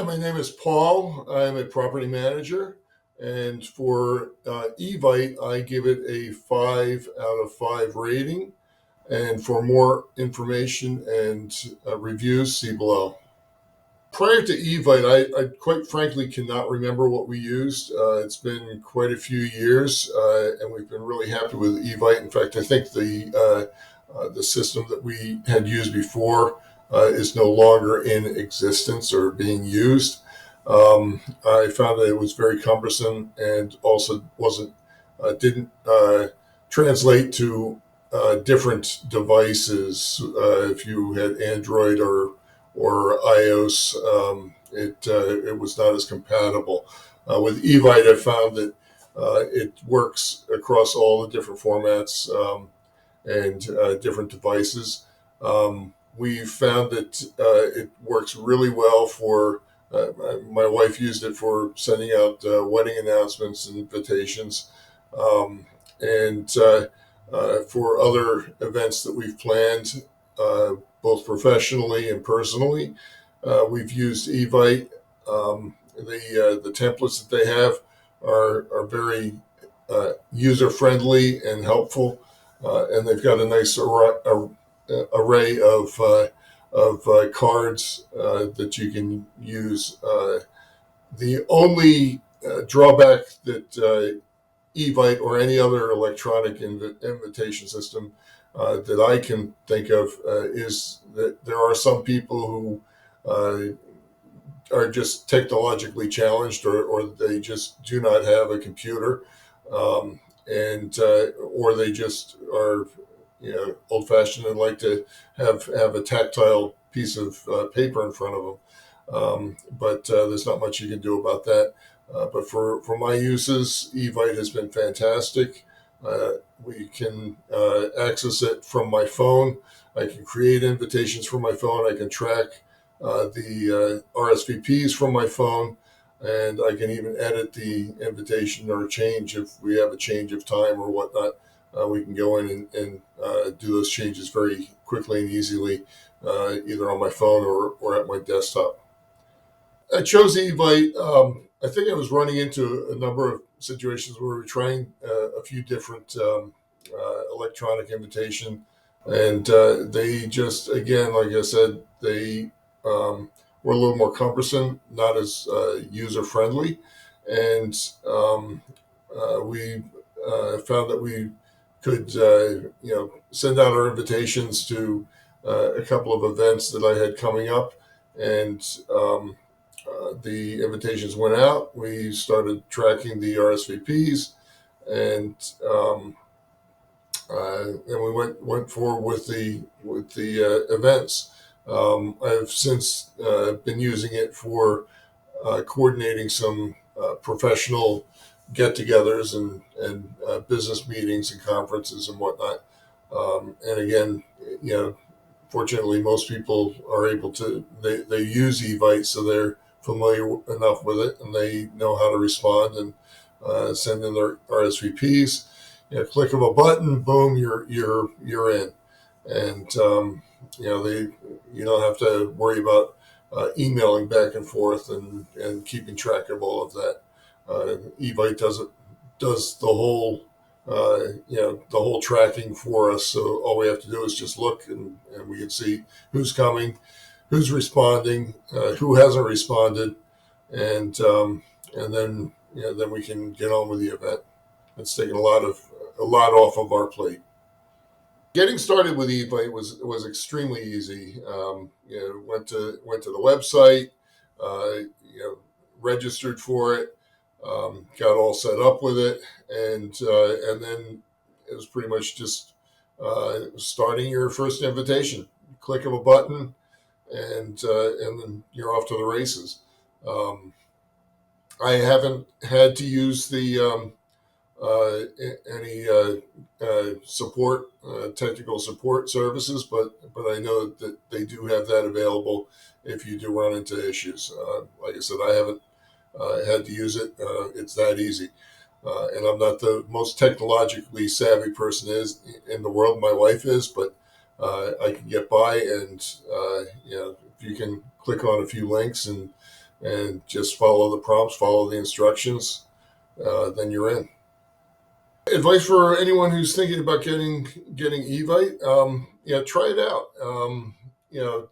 my name is Paul. I'm a property manager. And for Evite, I give it a 5 out of 5 rating. And for more information and reviews, see below. Prior to Evite, I quite frankly cannot remember what we used. It's been quite a few years, and we've been really happy with Evite. In fact, I think the system that we had used before is no longer in existence or being used. I found that it was very cumbersome and also didn't translate to different devices. If you had Android or iOS, it was not as compatible. With Evite, I found that it works across all the different formats and different devices. We found that it works really well for. My wife used it for sending out wedding announcements and invitations, and for other events that we've planned, both professionally and personally. We've used Evite. The templates that they have are very user friendly and helpful, and they've got a nice array of cards that you can use. The only drawback that Evite or any other electronic invitation system that I can think of is that there are some people who are just technologically challenged, or they just do not have a computer, and or they just are old-fashioned and like to have a tactile piece of paper in front of them. But there's not much you can do about that. But for my uses, Evite has been fantastic. We can access it from my phone. I can create invitations from my phone. I can track the RSVPs from my phone, and I can even edit the invitation or change if we have a change of time or whatnot. We can go in and do those changes very quickly and easily, either on my phone or at my desktop. I chose Evite. I think I was running into a number of situations where we were trying a few different electronic invitation, and they just, again, like I said, they were a little more cumbersome, not as user friendly, and we found that we could send out our invitations to a couple of events that I had coming up, and the invitations went out. We started tracking the RSVPs, and we went forward with the events. I've since been using it for coordinating some professional get-togethers and business meetings and conferences and whatnot. And again, fortunately, most people are able to. They use Evite, so they're familiar enough with it, and they know how to respond and send in their RSVPs. Click of a button, boom, you're in, and you don't have to worry about emailing back and forth and keeping track of all of that. Evite does the whole the whole tracking for us. So all we have to do is just look, and we can see who's coming, who's responding, who hasn't responded, and then then we can get on with the event. It's taken a lot off of our plate. Getting started with Evite was extremely easy. Went to the website, registered for it, got all set up with it, and then it was pretty much just starting your first invitation. Click of a button, and then you're off to the races. I haven't had to use the any support, technical support services, but I know that they do have that available if you do run into issues. Like I said, I haven't had to use it. It's that easy. And I'm not the most technologically savvy person in the world. My wife is, but I can get by. And if you can click on a few links and and just follow the prompts, follow the instructions, then you're in. Advice for anyone who's thinking about getting Evite, try it out. You know,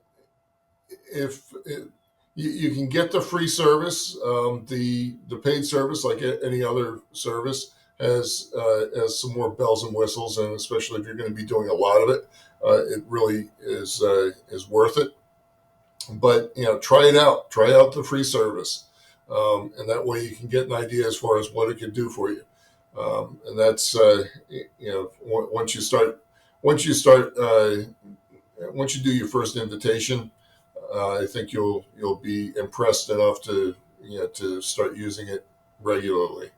if it, you can get the free service, the paid service, like any other service, has some more bells and whistles, and especially if you're going to be doing a lot of it, it really is worth it. But try it out. Try out the free service, and that way you can get an idea as far as what it can do for you. And that's once you start once you start once you do your first invitation, I think you'll be impressed enough to to start using it regularly.